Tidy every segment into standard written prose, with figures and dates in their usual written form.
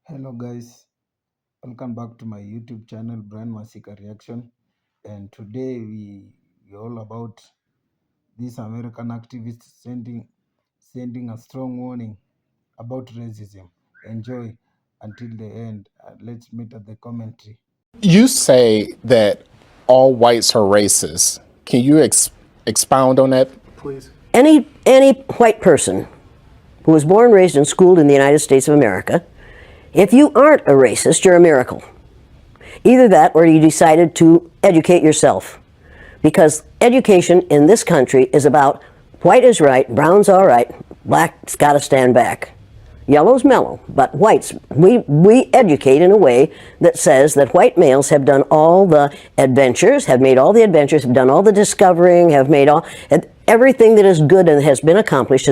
Hello guys, welcome back to my YouTube channel Brian Masika Reaction. And today we all about these American activists sending a strong warning about racism. Enjoy until the end. Let's meet at the commentary. You say that all whites are racist. Can you expound on that, please? Any white person who was born, raised, and schooled in the United States of America, if you aren't a racist, you're a miracle. Either that or you decided to educate yourself. Because education in this country is about white is right, brown's all right, black's got to stand back. Yellow's mellow, but whites, we educate in a way that says that white males have done all the adventures, have made all the adventures, have done all the discovering, have made all, everything that is good and has been accomplished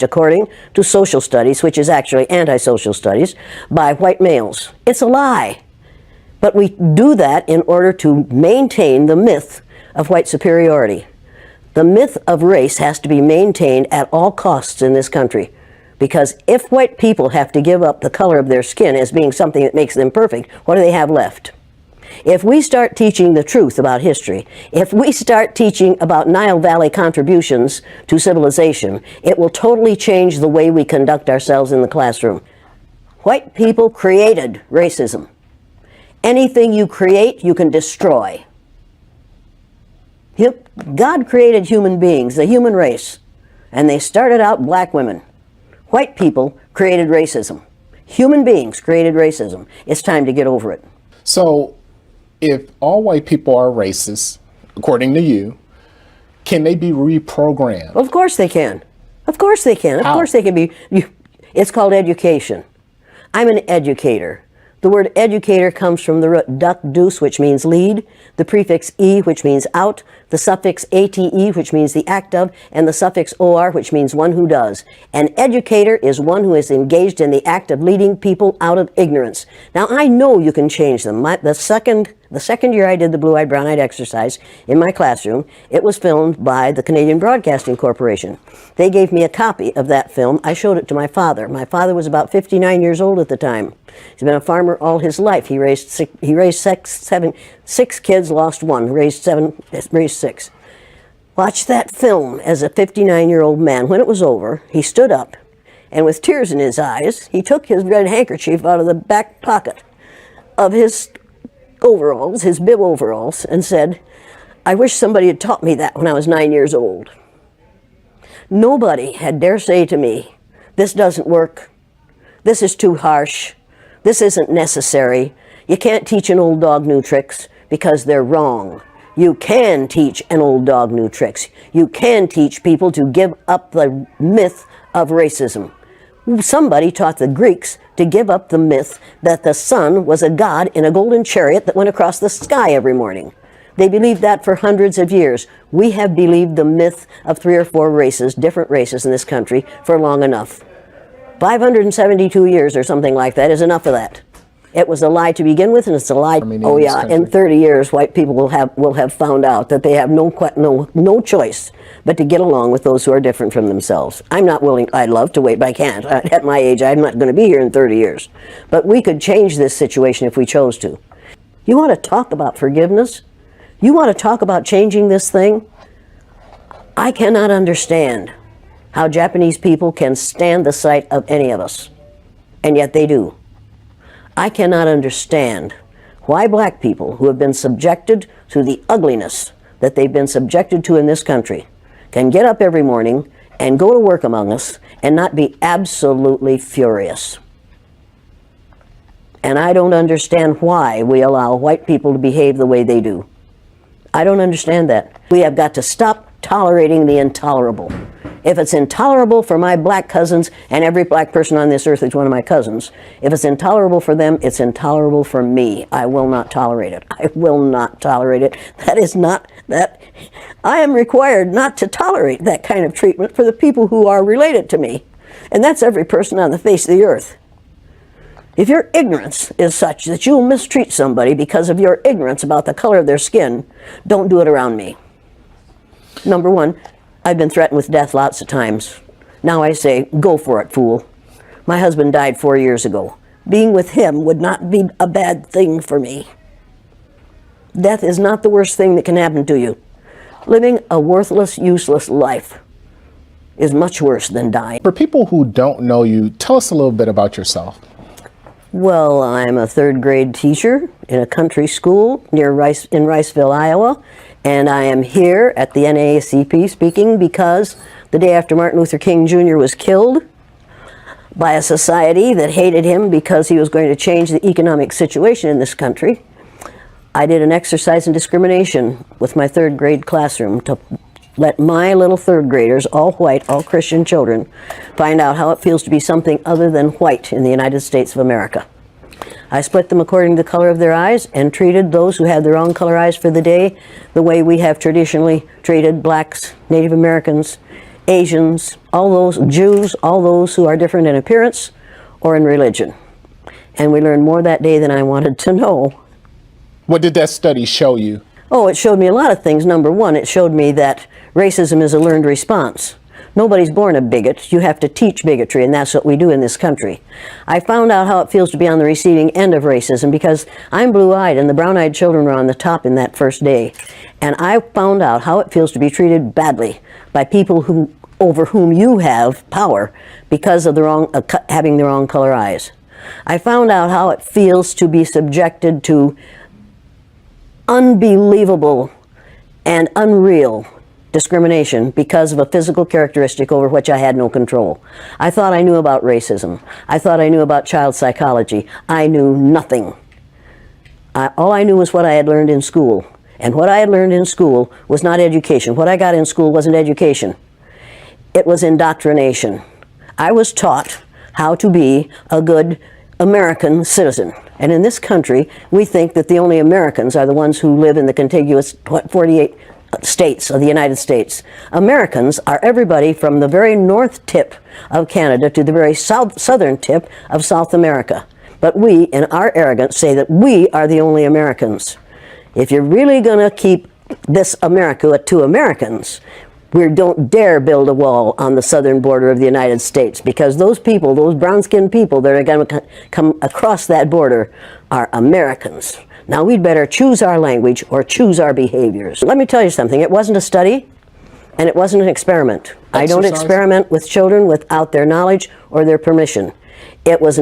according to social studies, which is actually anti-social studies, by white males. It's a lie. But we do that in order to maintain the myth of white superiority. The myth of race has to be maintained at all costs in this country. Because if white people have to give up the color of their skin as being something that makes them perfect, what do they have left? If we start teaching the truth about history, if we start teaching about Nile Valley contributions to civilization, it will totally change the way we conduct ourselves in the classroom. White people created racism. Anything you create, you can destroy. God created human beings, the human race, and they started out black women. White people created racism. Human beings created racism. It's time to get over it. So, if all white people are racist, according to you, can they be reprogrammed? Of course they can. Of course they can. Of course they can be. It's called education. I'm an educator. The word educator comes from the root duc dus, which means lead, the prefix e, which means out, the suffix ate, which means the act of, and the suffix or, which means one who does. An educator is one who is engaged in the act of leading people out of ignorance. Now, I know you can change them. The second year I did the blue-eyed, brown-eyed exercise in my classroom, it was filmed by the Canadian Broadcasting Corporation. They gave me a copy of that film. I showed it to my father. My father was about 59 years old at the time. He's been a farmer all his life. He raised six kids, lost one, raised six. Watched that film as a 59-year-old man. When it was over, he stood up, and with tears in his eyes, he took his red handkerchief out of the back pocket of his overalls, his bib overalls, and said, "I wish somebody had taught me that when I was 9 years old." Nobody had dare say to me, "This doesn't work. This is too harsh. This isn't necessary. You can't teach an old dog new tricks because they're wrong." You can teach an old dog new tricks. You can teach people to give up the myth of racism. Somebody taught the Greeks to give up the myth that the sun was a god in a golden chariot that went across the sky every morning. They believed that for hundreds of years. We have believed the myth of 3 or 4 races, different races in this country, for long enough. 572 years or something like that is enough of that. It was a lie to begin with, and it's a lie. Oh yeah, in 30 years, white people will have found out that they have no choice but to get along with those who are different from themselves. I'm not willing. I'd love to wait, but I can't. At my age, I'm not going to be here in 30 years. But we could change this situation if we chose to. You want to talk about forgiveness? You want to talk about changing this thing? I cannot understand how Japanese people can stand the sight of any of us, and yet they do. I cannot understand why black people who have been subjected to the ugliness that they've been subjected to in this country can get up every morning and go to work among us and not be absolutely furious. And I don't understand why we allow white people to behave the way they do. I don't understand that. We have got to stop tolerating the intolerable. If it's intolerable for my black cousins, and every black person on this earth is one of my cousins, if it's intolerable for them, it's intolerable for me. I will not tolerate it. I will not tolerate it. That is not that. I am required not to tolerate that kind of treatment for the people who are related to me. And that's every person on the face of the earth. If your ignorance is such that you will mistreat somebody because of your ignorance about the color of their skin, don't do it around me. Number one, I've been threatened with death lots of times. Now I say, go for it, fool. My husband died 4 years ago. being with him would not be a bad thing for me. Death is not the worst thing that can happen to you. Living a worthless, useless life is much worse than dying. For people who don't know you, tell us a little bit about yourself. Well, I'm a third grade teacher in a country school in Riceville, Iowa, and I am here at the NAACP speaking because the day after Martin Luther King Jr. was killed by a society that hated him because he was going to change the economic situation in this country, I did an exercise in discrimination with my third grade classroom to let my little third graders, all white, all Christian children, find out how it feels to be something other than white in the United States of America. I split them according to the color of their eyes and treated those who had their own color eyes for the day the way we have traditionally treated blacks, Native Americans, Asians, all those Jews, all those who are different in appearance or in religion. And we learned more that day than I wanted to know. What did that study show you? Oh, it showed me a lot of things. Number one, it showed me that racism is a learned response. Nobody's born a bigot. You have to teach bigotry, and that's what we do in this country. I found out how it feels to be on the receiving end of racism because I'm blue-eyed, and the brown-eyed children were on the top in that first day. And I found out how it feels to be treated badly by people over whom you have power because of having the wrong color eyes. I found out how it feels to be subjected to unbelievable and unreal discrimination because of a physical characteristic over which I had no control. I thought I knew about racism. I thought I knew about child psychology. I knew nothing. All I knew was what I had learned in school. And what I had learned in school was not education. What I got in school wasn't education. It was indoctrination. I was taught how to be a good American citizen. And in this country, we think that the only Americans are the ones who live in the contiguous 48 states of the United States. Americans are everybody from the very north tip of Canada to the very southern tip of South America. But we, in our arrogance, say that we are the only Americans. If you're really going to keep this America to Americans, we don't dare build a wall on the southern border of the United States, because those people, those brown-skinned people that are going to come across that border are Americans. Now we'd better choose our language or choose our behaviors. Let me tell you something. It wasn't a study and it wasn't an experiment. I don't experiment with children without their knowledge or their permission. It was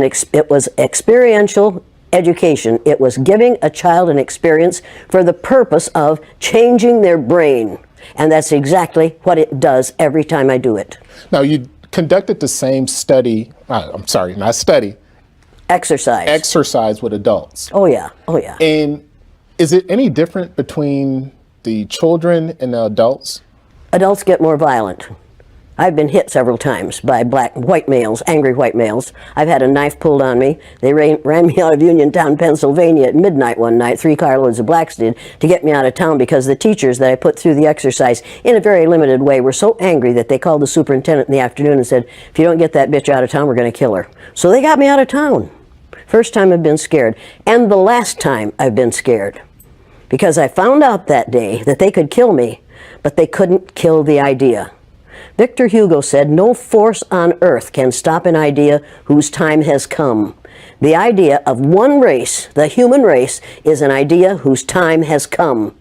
experiential education. It was giving a child an experience for the purpose of changing their brain. And that's exactly what it does every time I do it. Now, you conducted the same study, not study. Exercise with adults. Oh, yeah. Oh, yeah. And is it any different between the children and the adults? Adults get more violent. I've been hit several times by white males, angry white males. I've had a knife pulled on me. They ran me out of Uniontown, Pennsylvania at midnight one night, 3 carloads of blacks did, to get me out of town because the teachers that I put through the exercise in a very limited way were so angry that they called the superintendent in the afternoon and said, if you don't get that bitch out of town, we're going to kill her. So they got me out of town. First time I've been scared, and the last time I've been scared. Because I found out that day that they could kill me, but they couldn't kill the idea. Victor Hugo said, no force on earth can stop an idea whose time has come. The idea of one race, the human race, is an idea whose time has come.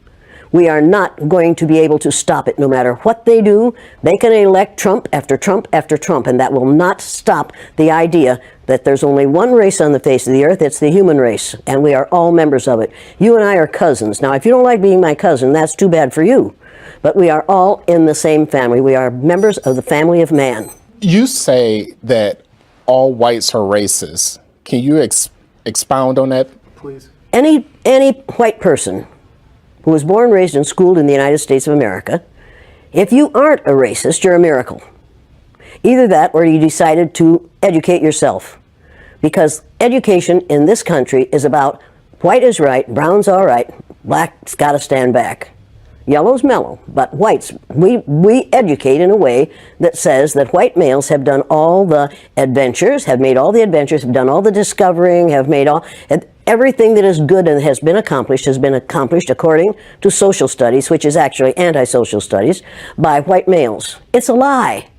We are not going to be able to stop it no matter what they do. They can elect Trump after Trump after Trump, and that will not stop the idea that there's only one race on the face of the earth. It's the human race, and we are all members of it. You and I are cousins. Now, if you don't like being my cousin, that's too bad for you. But we are all in the same family. We are members of the family of man. You say that all whites are racist. Can you expound on that, please? Any white person who was born, raised, and schooled in the United States of America, if you aren't a racist, you're a miracle. Either that or you decided to educate yourself. Because education in this country is about white is right, brown's all right, black's got to stand back. Yellow's mellow, but whites, we educate in a way that says that white males have done all the adventures, have made all the adventures, have done all the discovering, have made everything that is good and has been accomplished according to social studies, which is actually anti-social studies, by white males. It's a lie.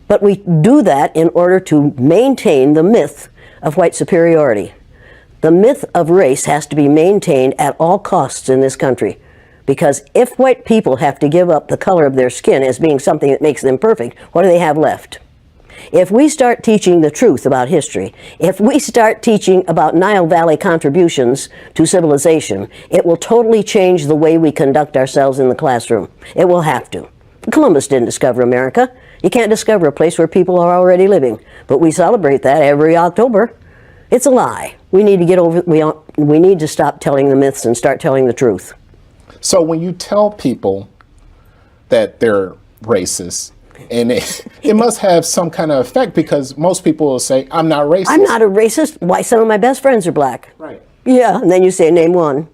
But we do that in order to maintain the myth of white superiority. The myth of race has to be maintained at all costs in this country, because if white people have to give up the color of their skin as being something that makes them perfect, what do they have left? If we start teaching the truth about history, if we start teaching about Nile Valley contributions to civilization, it will totally change the way we conduct ourselves in the classroom. It will have to. Columbus didn't discover America. You can't discover a place where people are already living, but we celebrate that every October. It's a lie. We need to get over. We need to stop telling the myths and start telling the truth. So when you tell people that they're racist, and it must have some kind of effect, because most people will say, I'm not racist. I'm not a racist. Why, some of my best friends are black. Right. Yeah, and then you say, name one.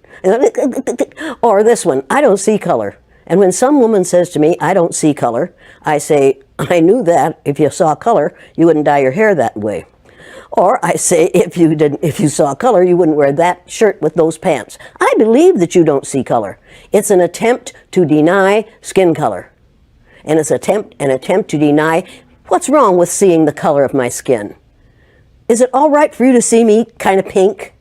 Or this one, I don't see color. And when some woman says to me, I don't see color, I say, I knew that if you saw color, you wouldn't dye your hair that way. Or I say, if you saw color, you wouldn't wear that shirt with those pants. I believe that you don't see color. It's an attempt to deny skin color. And it's an attempt to deny what's wrong with seeing the color of my skin. Is it all right for you to see me kind of pink?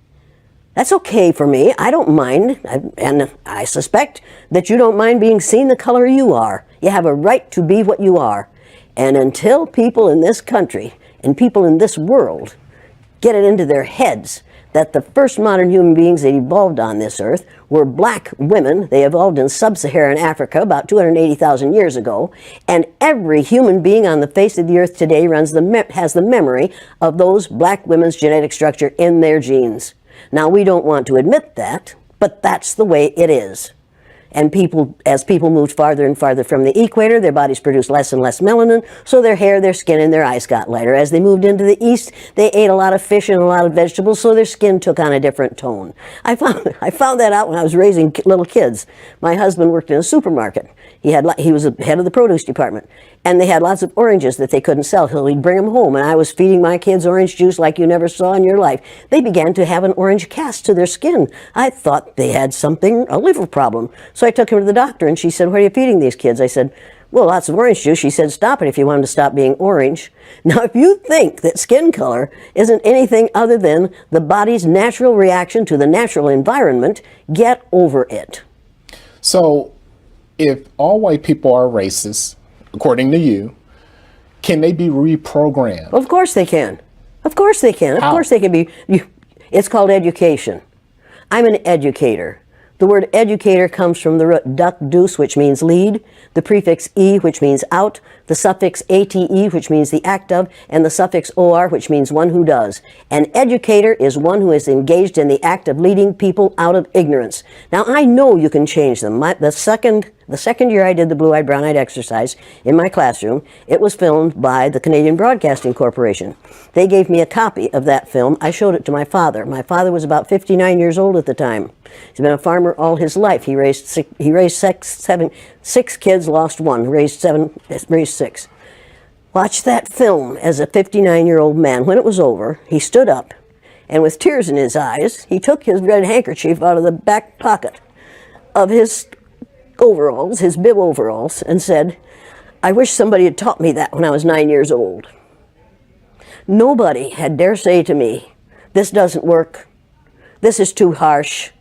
That's okay for me. I don't mind. And I suspect that you don't mind being seen the color you are. You have a right to be what you are. And until people in this country and people in this world get it into their heads that the first modern human beings that evolved on this earth were black women. They evolved in sub-Saharan Africa about 280,000 years ago, and every human being on the face of the earth today has the memory of those black women's genetic structure in their genes. Now, we don't want to admit that, but that's the way it is. And as people moved farther and farther from the equator, their bodies produced less and less melanin, so their hair, their skin, and their eyes got lighter. As they moved into the east, they ate a lot of fish and a lot of vegetables, so their skin took on a different tone. I found that out when I was raising little kids. My husband worked in a supermarket. He was the head of the produce department, and they had lots of oranges that they couldn't sell, so he'd bring them home, and I was feeding my kids orange juice like you never saw in your life. They began to have an orange cast to their skin. I thought they had a liver problem. So I took him to the doctor, and she said, what are you feeding these kids? I said, well, lots of orange juice. She said, stop it if you want them to stop being orange. Now, if you think that skin color isn't anything other than the body's natural reaction to the natural environment, get over it. So if all white people are racist, according to you, can they be reprogrammed? Of course they can. Of course they can. Of How? course they can be. It's called education. I'm an educator. The word educator comes from the root duc dus, which means lead, the prefix e, which means out, the suffix ate, which means the act of, and the suffix or, which means one who does. An educator is one who is engaged in the act of leading people out of ignorance. Now, I know you can change them. The second year I did the blue-eyed, brown-eyed exercise in my classroom, it was filmed by the Canadian Broadcasting Corporation. They gave me a copy of that film. I showed it to my father. My father was about 59 years old at the time. He's been a farmer all his life. He raised six kids, lost one, raised six. Watch that film as a 59-year-old man. When it was over, he stood up, and with tears in his eyes, he took his red handkerchief out of the back pocket of his overalls, his bib overalls, and said, I wish somebody had taught me that when I was 9 years old. Nobody had dare say to me, this doesn't work, this is too harsh,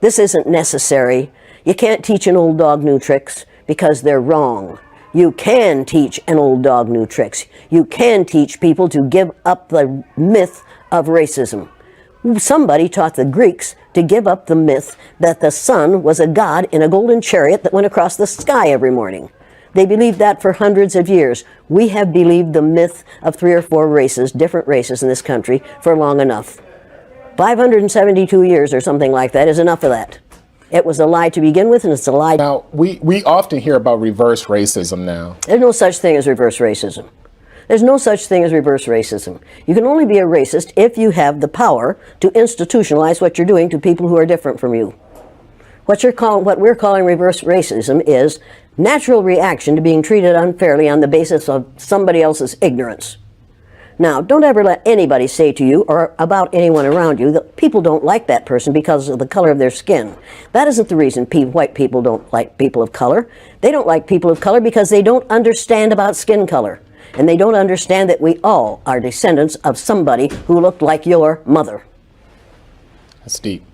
this isn't necessary, you can't teach an old dog new tricks, because they're wrong. You can teach an old dog new tricks. You can teach people to give up the myth of racism. Somebody taught the Greeks to give up the myth that the sun was a god in a golden chariot that went across the sky every morning. They believed that for hundreds of years. We have believed the myth of 3 or 4 races, different races in this country, for long enough. 572 years or something like that is enough of that. It was a lie to begin with, and it's a lie. Now, we often hear about reverse racism now. There's no such thing as reverse racism. There's no such thing as reverse racism. You can only be a racist if you have the power to institutionalize what you're doing to people who are different from you. What we're calling reverse racism is natural reaction to being treated unfairly on the basis of somebody else's ignorance. Now, don't ever let anybody say to you or about anyone around you that people don't like that person because of the color of their skin. That isn't the reason white people don't like people of color. They don't like people of color because they don't understand about skin color. and they don't understand that we all are descendants of somebody who looked like your mother. That's deep.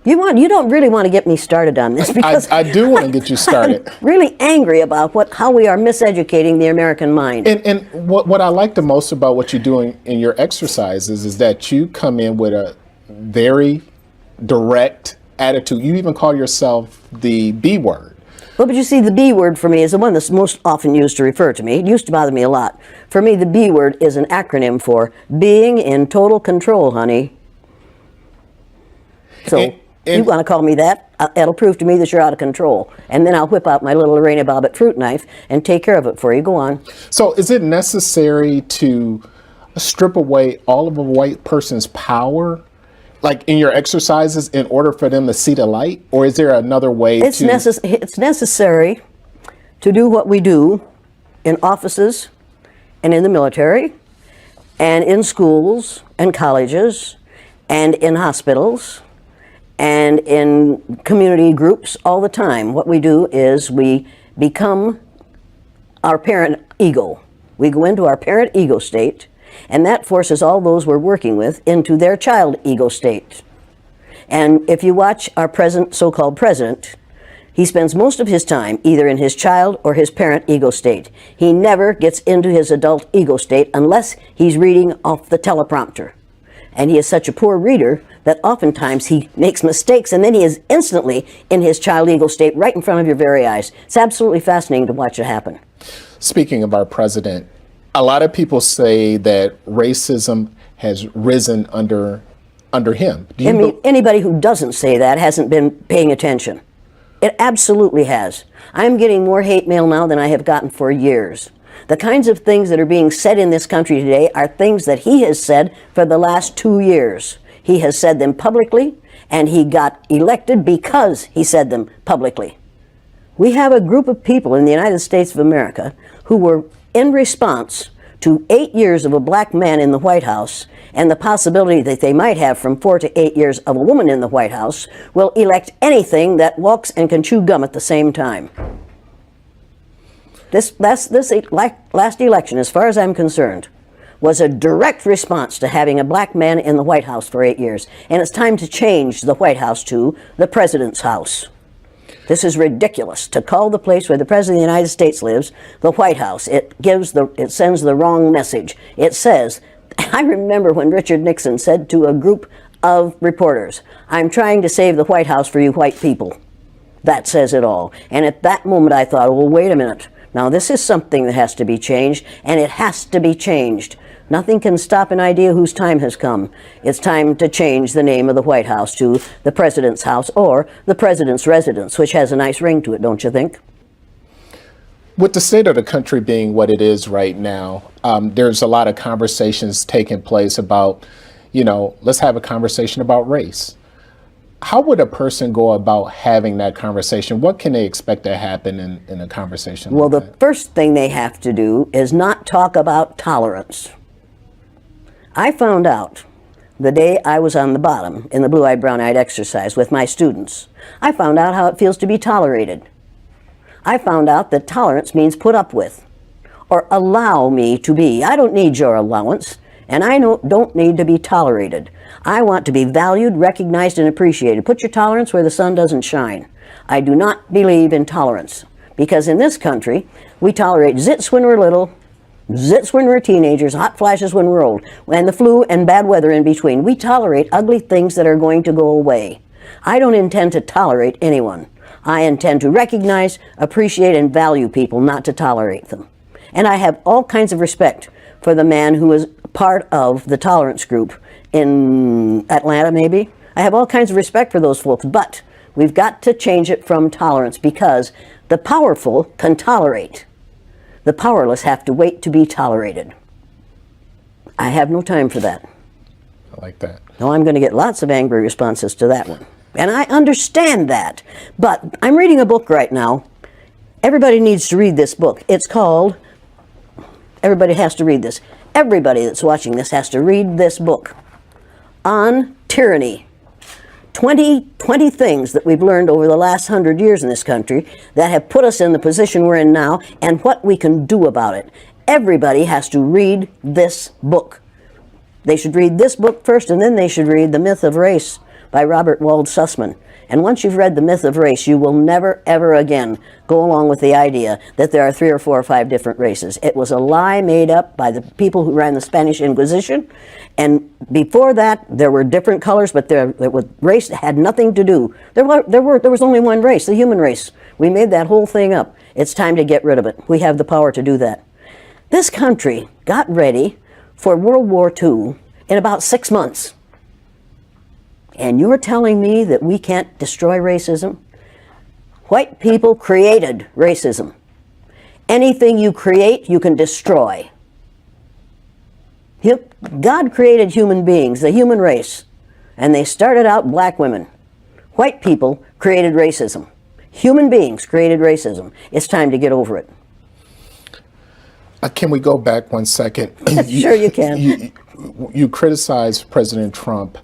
You don't really want to get me started on this because I do want to get you started. I'm really angry about how we are miseducating the American mind. And what I like the most about what you're doing in your exercises is that you come in with a very direct attitude. You even call yourself the B word. Well, but you see, the B word for me is the one that's most often used to refer to me. It used to bother me a lot. For me, the B word is an acronym for being in total control, honey. So you want to call me that? That'll prove to me that you're out of control. And then I'll whip out my little Lorena Bobbitt fruit knife and take care of it for you. Go on. So is it necessary to strip away all of a white person's power, like in your exercises, in order for them to see the light? Or is there another way It's necessary to do what we do in offices and in the military and in schools and colleges and in hospitals and in community groups all the time. What we do is we become our parent ego. We go into our parent ego state, and that forces all those we're working with into their child ego state. And if you watch our present so-called president, he spends most of his time either in his child or his parent ego state. He never gets into his adult ego state unless he's reading off the teleprompter. And he is such a poor reader that oftentimes he makes mistakes, and then he is instantly in his child ego state right in front of your very eyes. It's absolutely fascinating to watch it happen. Speaking of our president, a lot of people say that racism has risen under him. Anybody who doesn't say that hasn't been paying attention. It absolutely has. I'm getting more hate mail now than I have gotten for years. The kinds of things that are being said in this country today are things that he has said for the last 2 years. He has said them publicly, and he got elected because he said them publicly. We have a group of people in the United States of America who were in response to 8 years of a black man in the White House and the possibility that they might have from 4 to 8 years of a woman in the White House, will elect anything that walks and can chew gum at the same time. This last election, as far as I'm concerned, was a direct response to having a black man in the White House for 8 years. And it's time to change the White House to the President's house. This is ridiculous to call the place where the President of the United States lives the White House. It sends the wrong message. It says, I remember when Richard Nixon said to a group of reporters, "I'm trying to save the White House for you white people." That says it all. And at that moment I thought, well, wait a minute. Now this is something that has to be changed, and it has to be changed. Nothing can stop an idea whose time has come. It's time to change the name of the White House to the President's house or the President's residence, which has a nice ring to it, don't you think? With the state of the country being what it is right now, there's a lot of conversations taking place about, let's have a conversation about race. How would a person go about having that conversation? What can they expect to happen in a conversation Well, like the that? first thing they have to do is not talk about tolerance. I found out the day I was on the bottom in the blue-eyed, brown-eyed exercise with my students. I found out how it feels to be tolerated. I found out that tolerance means put up with or allow me to be. I don't need your allowance, and I don't need to be tolerated. I want to be valued, recognized, and appreciated. Put your tolerance where the sun doesn't shine. I do not believe in tolerance because in this country, we tolerate zits when we're little, zits when we're teenagers, hot flashes when we're old, and the flu and bad weather in between. We tolerate ugly things that are going to go away. I don't intend to tolerate anyone. I intend to recognize, appreciate, and value people, not to tolerate them. And I have all kinds of respect for the man who is part of the tolerance group in Atlanta, maybe. I have all kinds of respect for those folks, but we've got to change it from tolerance because the powerful can tolerate. The powerless have to wait to be tolerated. I have no time for that. I like that. No, I'm going to get lots of angry responses to that one. And I understand that. But I'm reading a book right now. Everybody needs to read this book. It's called, everybody has to read this. Everybody that's watching this has to read this book on tyranny. 20 things that we've learned over the last 100 years in this country that have put us in the position we're in now and what we can do about it. everybody has to read this book. They should read this book first, and then they should read The Myth of Race by Robert Wald Sussman. And once you've read The Myth of Race, you will never, ever again go along with the idea that there are 3 or 4 or 5 different races. It was a lie made up by the people who ran the Spanish Inquisition. And before that, there were different colors, but race had nothing to do. There was only one race, the human race. We made that whole thing up. It's time to get rid of it. We have the power to do that. This country got ready for World War II in about 6 months. And you're telling me that we can't destroy racism? White people created racism. Anything you create, you can destroy. God created human beings, the human race, and they started out black women. White people created racism. Human beings created racism. It's time to get over it. Can we go back 1 second? Sure you can. You criticized President Trump.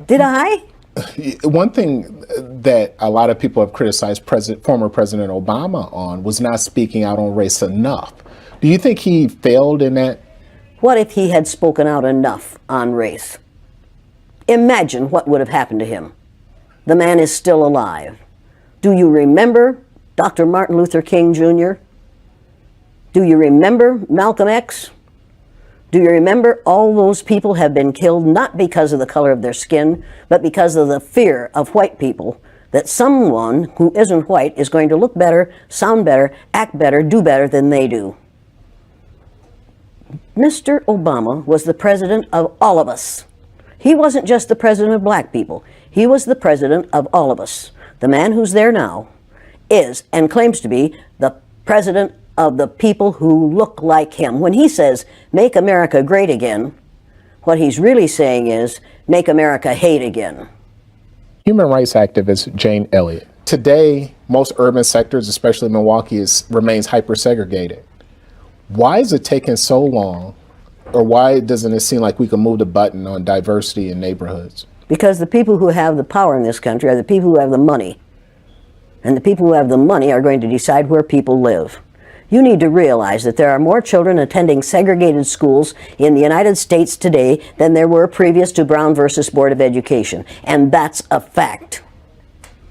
Did I? One thing that a lot of people have criticized former President Obama on was not speaking out on race enough. Do you think he failed in that? What if he had spoken out enough on race? Imagine what would have happened to him. The man is still alive. Do you remember Dr. Martin Luther King Jr.? Do you remember Malcolm X? Do you remember all those people have been killed not because of the color of their skin, but because of the fear of white people that someone who isn't white is going to look better, sound better, act better, do better than they do? Mr. Obama was the president of all of us. He wasn't just the president of black people. He was the president of all of us. The man who's there now is and claims to be the president of the people who look like him. When he says, make America great again, what he's really saying is, make America hate again. Human rights activist Jane Elliott. Today, most urban sectors, especially Milwaukee, remains hyper-segregated. Why is it taking so long, or why doesn't it seem like we can move the button on diversity in neighborhoods? Because the people who have the power in this country are the people who have the money. And the people who have the money are going to decide where people live. You need to realize that there are more children attending segregated schools in the United States today than there were previous to Brown versus Board of Education. And that's a fact.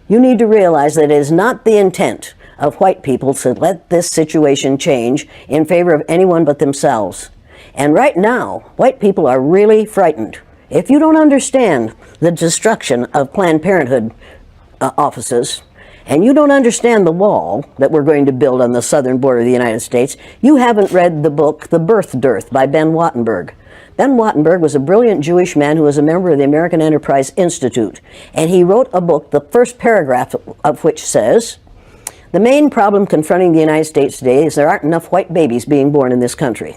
You need to realize that it is not the intent of white people to let this situation change in favor of anyone but themselves. And right now, white people are really frightened. If you don't understand the destruction of Planned Parenthood offices, and you don't understand the wall that we're going to build on the southern border of the United States, you haven't read the book, The Birth Dearth by Ben Wattenberg. Ben Wattenberg was a brilliant Jewish man who was a member of the American Enterprise Institute. And he wrote a book, the first paragraph of which says, the main problem confronting the United States today is there aren't enough white babies being born in this country.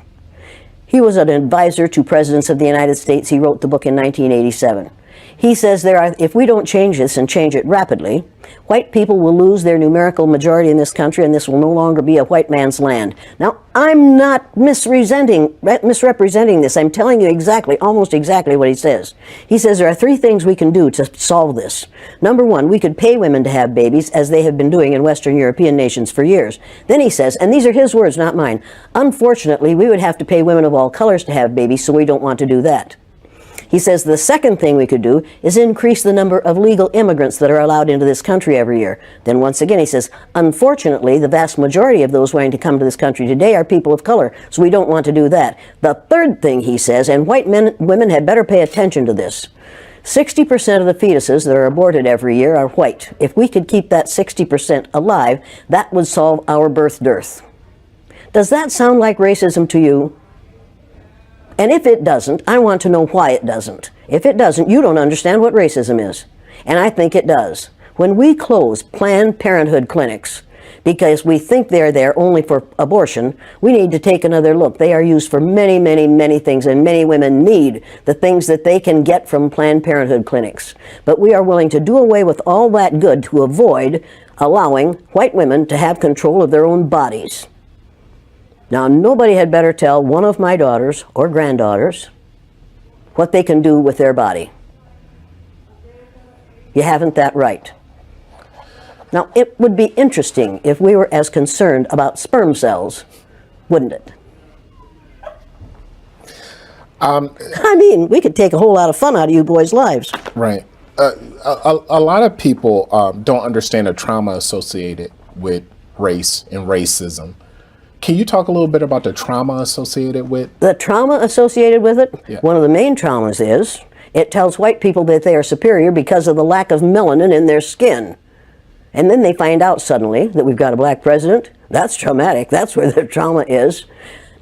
He was an advisor to presidents of the United States. He wrote the book in 1987. He says if we don't change this and change it rapidly, white people will lose their numerical majority in this country, and this will no longer be a white man's land. Now, I'm not misrepresenting this. I'm telling you exactly, almost exactly what he says. He says there are 3 things we can do to solve this. Number 1, we could pay women to have babies, as they have been doing in Western European nations for years. Then he says, and these are his words, not mine, unfortunately, we would have to pay women of all colors to have babies, so we don't want to do that. He says the second thing we could do is increase the number of legal immigrants that are allowed into this country every year. Then once again he says, unfortunately, the vast majority of those wanting to come to this country today are people of color, so we don't want to do that. The third thing he says, and women had better pay attention to this, 60% of the fetuses that are aborted every year are white. If we could keep that 60% alive, that would solve our birth dearth. Does that sound like racism to you? And if it doesn't, I want to know why it doesn't. If it doesn't, you don't understand what racism is. And I think it does. When we close Planned Parenthood clinics because we think they're there only for abortion, we need to take another look. They are used for many, many, many things, and many women need the things that they can get from Planned Parenthood clinics. But we are willing to do away with all that good to avoid allowing white women to have control of their own bodies. Now, nobody had better tell one of my daughters or granddaughters what they can do with their body. You haven't that right. Now, it would be interesting if we were as concerned about sperm cells, wouldn't it? I mean, we could take a whole lot of fun out of you boys' lives. Right. A lot of people don't understand the trauma associated with race and racism. Can you talk a little bit about the trauma associated with? The trauma associated with it, Yeah. one of the main traumas is it tells white people that they are superior because of the lack of melanin in their skin. And then they find out suddenly that we've got a black president. That's traumatic. That's where the trauma is.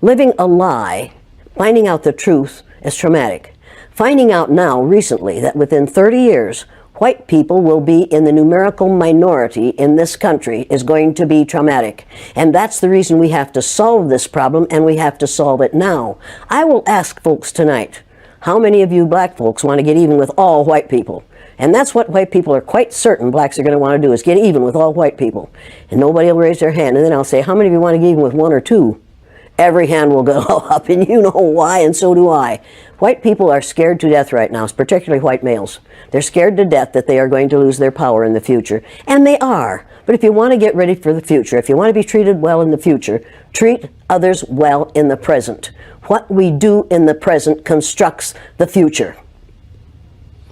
Living a lie, finding out the truth is traumatic. Finding out now, recently, that within 30 years, white people will be in the numerical minority in this country is going to be traumatic. And that's the reason we have to solve this problem, and we have to solve it now. I will ask folks tonight, how many of you black folks want to get even with all white people? And that's what white people are quite certain blacks are going to want to do, is get even with all white people. And nobody will raise their hand. And then I'll say, how many of you want to get even with one or two? Every hand will go up, and you know why, and so do I. White people are scared to death right now, particularly white males. They're scared to death that they are going to lose their power in the future. And they are. But if you want to get ready for the future, if you want to be treated well in the future, treat others well in the present. What we do in the present constructs the future.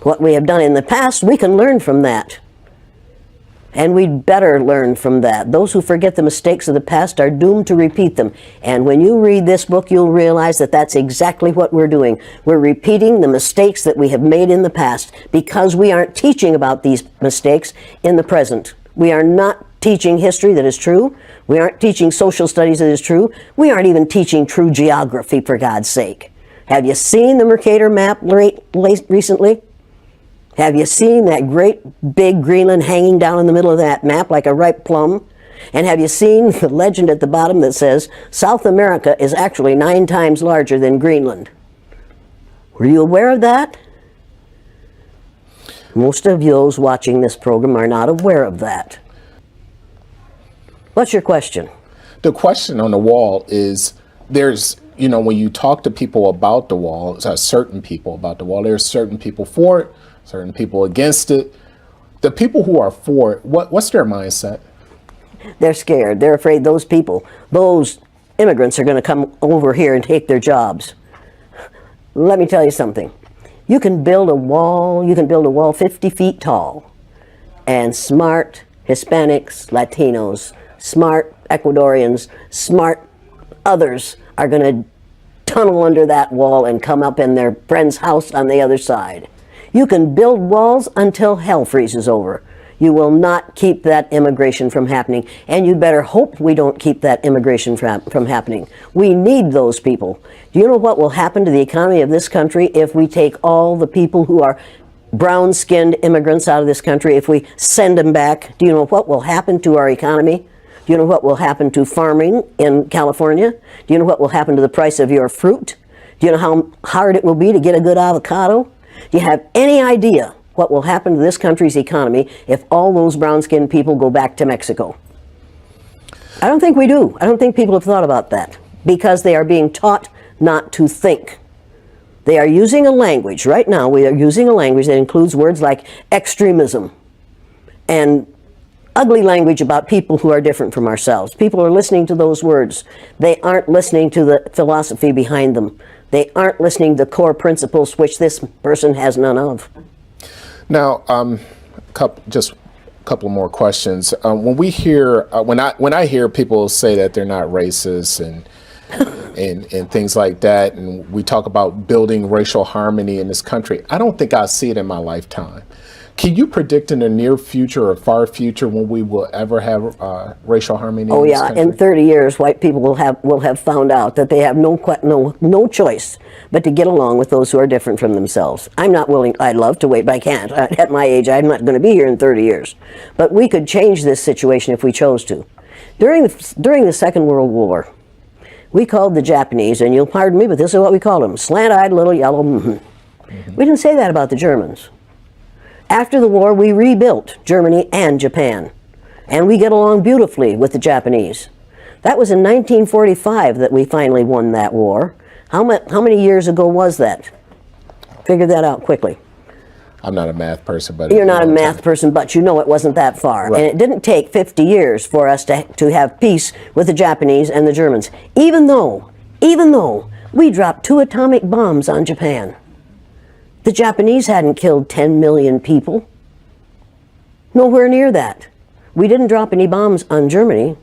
What we have done in the past, we can learn from that. And we'd better learn from that. Those who forget the mistakes of the past are doomed to repeat them. And when you read this book, you'll realize that that's exactly what we're doing. We're repeating the mistakes that we have made in the past because we aren't teaching about these mistakes in the present. We are not teaching history that is true. We aren't teaching social studies that is true. We aren't even teaching true geography, for God's sake. Have you seen the Mercator map recently? Have you seen that great big Greenland hanging down in the middle of that map like a ripe plum? And have you seen the legend at the bottom that says, South America is actually 9 times larger than Greenland? Were you aware of that? Most of those watching this program are not aware of that. What's your question? The question on the wall is, there's, when you talk to people about the wall, certain people about the wall, there's certain people for it, certain people against it. The people who are for it, what's their mindset? They're scared. They're afraid those people, those immigrants are going to come over here and take their jobs. Let me tell you something. You can build a wall 50 feet tall, and smart Hispanics, Latinos, smart Ecuadorians, smart others are going to tunnel under that wall and come up in their friend's house on the other side. You can build walls until hell freezes over. You will not keep that immigration from happening, and you better hope we don't keep that immigration from happening. We need those people. Do you know what will happen to the economy of this country if we take all the people who are brown-skinned immigrants out of this country, if we send them back? Do you know what will happen to our economy? Do you know what will happen to farming in California? Do you know what will happen to the price of your fruit? Do you know how hard it will be to get a good avocado? Do you have any idea what will happen to this country's economy if all those brown-skinned people go back to Mexico? I don't think we do. I don't think people have thought about that because they are being taught not to think. They are using a language. Right now, we are using a language that includes words like extremism and ugly language about people who are different from ourselves. People are listening to those words. They aren't listening to the philosophy behind them. They aren't listening to core principles which this person has none of. Now, just a couple more questions. When we hear, when I hear people say that they're not racist and things like that, and we talk about building racial harmony in this country, I don't think I see it in my lifetime. Can you predict in the near future or far future when we will ever have racial harmony? Oh in this yeah, country? in 30 years, white people will have found out that they have no choice but to get along with those who are different from themselves. I'm not willing. I'd love to wait, but I can't. At my age, I'm not going to be here in 30 years. But we could change this situation if we chose to. During the Second World War, we called the Japanese, and you'll pardon me, but this is what we called them: slant-eyed little yellow. We didn't say that about the Germans. After the war, we rebuilt Germany and Japan, and we get along beautifully with the Japanese. That was in 1945 that we finally won that war. How many years ago was that? Figure that out quickly. I'm not a math person, but You're not a math person, but you know it wasn't that far. Right. And it didn't take 50 years for us to have peace with the Japanese and the Germans, even though We dropped 2 atomic bombs on Japan. The Japanese hadn't killed 10 million people. Nowhere near that. We didn't drop any bombs on Germany,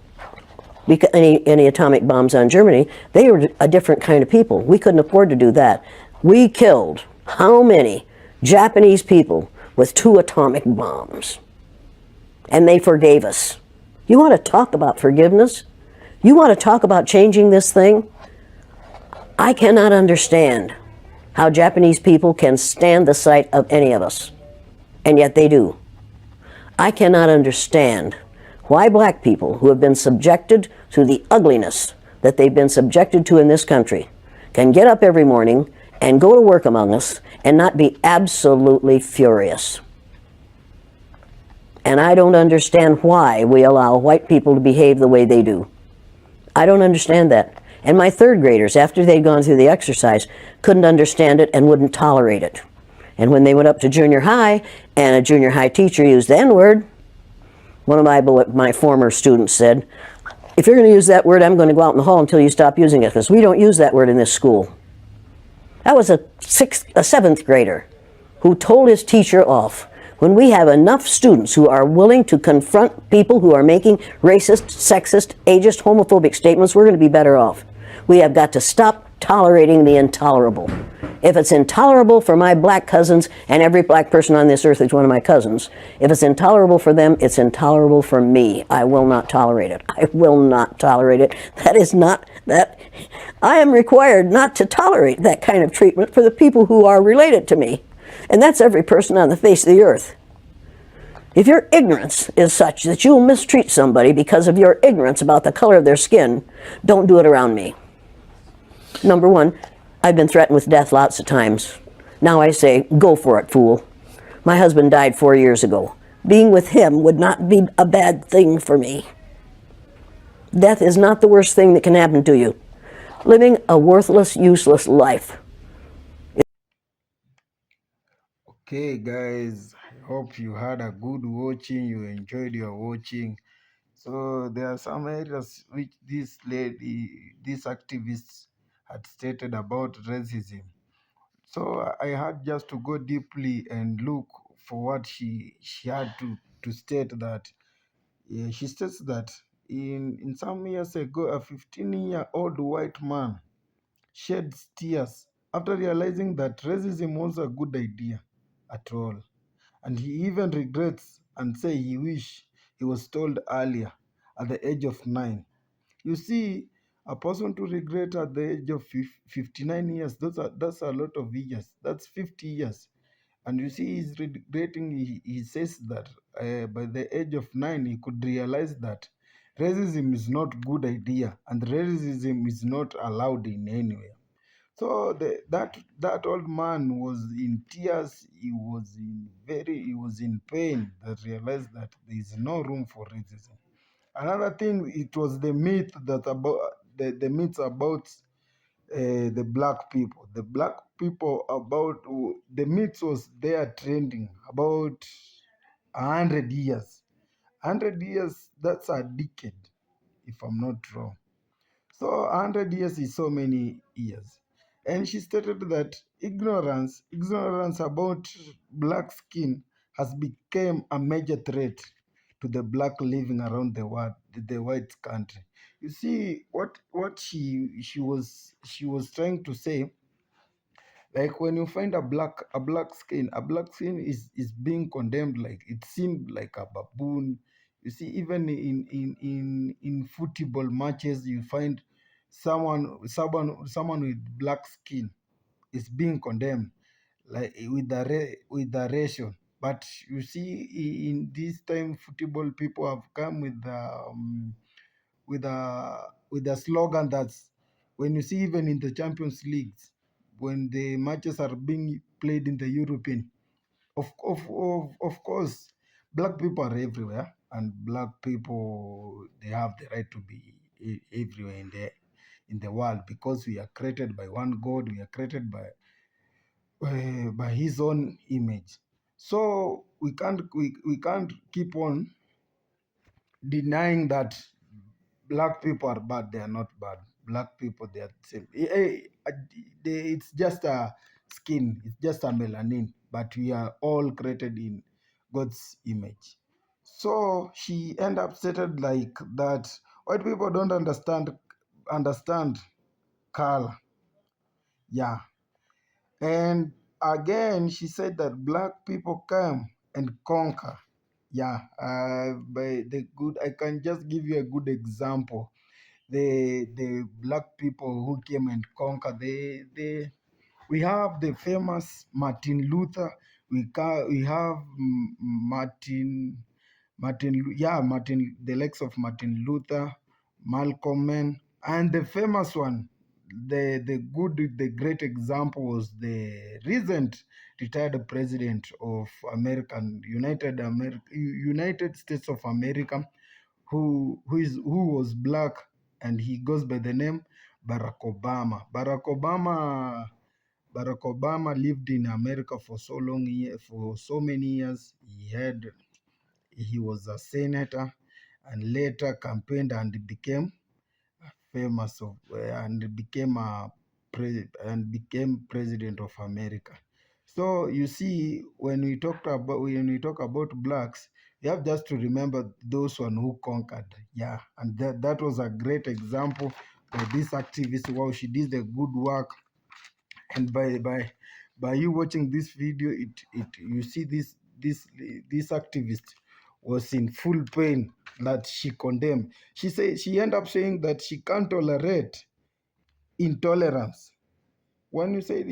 any atomic bombs on Germany. They were a different kind of people. We couldn't afford to do that. We killed how many Japanese people with 2 atomic bombs? And they forgave us. You want to talk about forgiveness? You want to talk about changing this thing? I cannot understand how Japanese people can stand the sight of any of us, and yet they do. I cannot understand why black people who have been subjected to the ugliness that they've been subjected to in this country can get up every morning and go to work among us and not be absolutely furious. And I don't understand why we allow white people to behave the way they do. I don't understand that. And my 3rd graders, after they'd gone through the exercise, couldn't understand it and wouldn't tolerate it. And when they went up to junior high and a junior high teacher used the N-word, one of my former students said, "If you're going to use that word, I'm going to go out in the hall until you stop using it, because we don't use that word in this school." That was a 7th grader who told his teacher off. When we have enough students who are willing to confront people who are making racist, sexist, ageist, homophobic statements, we're going to be better off. We have got to stop tolerating the intolerable. If it's intolerable for my black cousins, and every black person on this earth is one of my cousins, if it's intolerable for them, it's intolerable for me. I will not tolerate it. I will not tolerate it. That is not that. I am required not to tolerate that kind of treatment for the people who are related to me. And that's every person on the face of the earth. If your ignorance is such that you'll mistreat somebody because of your ignorance about the color of their skin, don't do it around me. Number one, I've been threatened with death lots of times. Now I say, go for it, fool. My husband died 4 years ago. Being with him would not be a bad thing for me. Death is not the worst thing that can happen to you. Living a worthless, useless life. Okay, guys, I hope you had a good watching. You enjoyed your watching. So there are some areas which this activist had stated about racism. So I had just to go deeply and look for what she had to state that. Yeah, she states that in some years ago, a 15-year-old white man shed tears after realizing that racism was a good idea at all. And he even regrets and say he wish he was told earlier at the age of 9. You see, a person to regret at the age of 59 years, that's a lot of years. That's 50 years. And you see, he's regretting, he says that by the age of 9, he could realize that racism is not good idea and racism is not allowed in anywhere. So that old man was in tears. He was in pain. That realized that there is no room for racism. Another thing, it was the myth that about the myths about the black people. The black people about the myth was there trending about 100 years. 100 years, that's a decade, if I'm not wrong. So 100 years is so many years. And she stated that ignorance about black skin has become a major threat to the black living around the world, the white country. You see, what she was trying to say, like when you find a black skin is being condemned, like it seemed like a baboon. You see, even in football matches, you find someone with black skin is being condemned, like with the ration. But you see, in this time, football people have come with a slogan that's, when you see even in the Champions Leagues, when the matches are being played in the European, of course, black people are everywhere, and black people, they have the right to be everywhere in the world, because we are created by one God. We are created by His own image. So we can't keep on denying that black people are bad. They are not bad. black people, they are the same. It's just a skin, it's just a melanin, but we are all created in God's image. So she end up stated like that white people don't understand color. Yeah. And again, she said that black people come and conquer. Yeah, by the good, I can just give you a good example. The black people who came and conquer. We have the famous Martin Luther. We have Martin, the likes of Martin Luther, Malcolm X, and the famous one, the great example was the recent retired president of United States of America, who was black, and he goes by the name Barack Obama. Barack Obama lived in America for for so many years. He was a senator and later campaigned and became famous and became president of America. So you see, when we talk about blacks, you have just to remember those one who conquered. Yeah, and that was a great example by this activist. Wow, she did the good work, and by you watching this video, it you see this activist was in full pain that she condemned. She ended up saying that she can't tolerate intolerance. When you say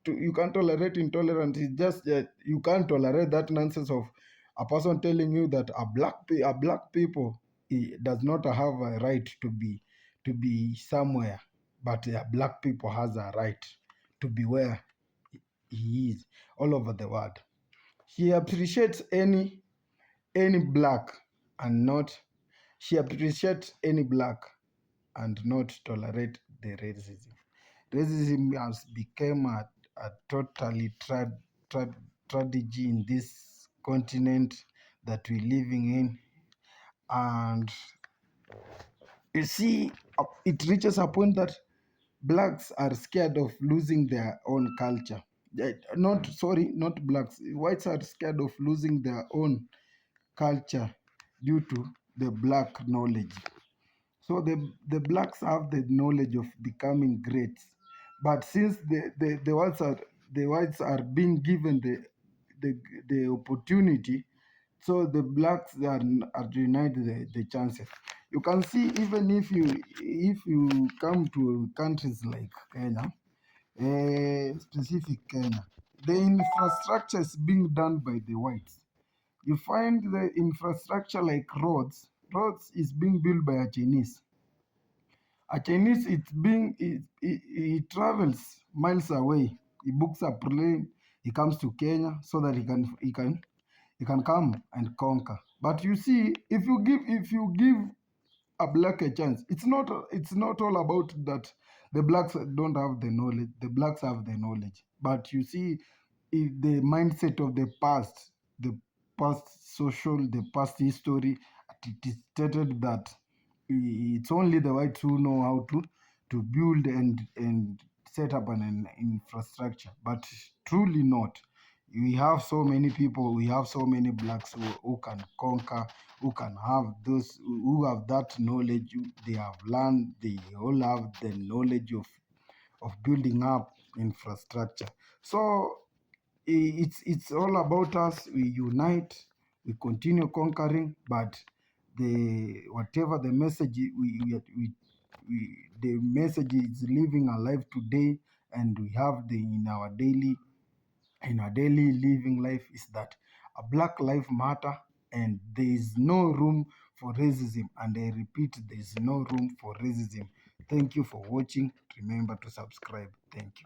you can't tolerate intolerance, it's just that you can't tolerate that nonsense of a person telling you that a black people does not have a right to be somewhere, but a black people has a right to be where he is all over the world. She appreciates any black and not she appreciates any black and not tolerate the racism. Racism has become a totally tragedy in this continent that we're living in. And you see, it reaches a point that blacks are scared of losing their own culture. Not blacks. Whites are scared of losing their own culture due to the black knowledge. So the blacks have the knowledge of becoming great, but since the whites are being given the opportunity, so the blacks are denied the chances. You can see, even if you come to countries like Kenya, specific Kenya, the infrastructure is being done by the whites. You find the infrastructure like roads is being built by a Chinese. A Chinese, he travels miles away. He books a plane. He comes to Kenya so that he can come and conquer. But you see, if you give a black a chance, it's not all about that. The blacks don't have the knowledge. The blacks have the knowledge. But you see, the mindset of the past history, it is stated that it's only the whites who know how to build and set up an infrastructure, but truly not. We have so many people, we have so many blacks who can conquer, who can have those who have that knowledge. They have learned, they all have the knowledge of building up infrastructure. So it's all about us. We unite, we continue conquering, but the whatever the message the message is living alive today, and we have in our daily living life, is that a black life matter, and there is no room for racism. And I repeat, there is no room for racism. Thank you for watching. Remember to subscribe. Thank you.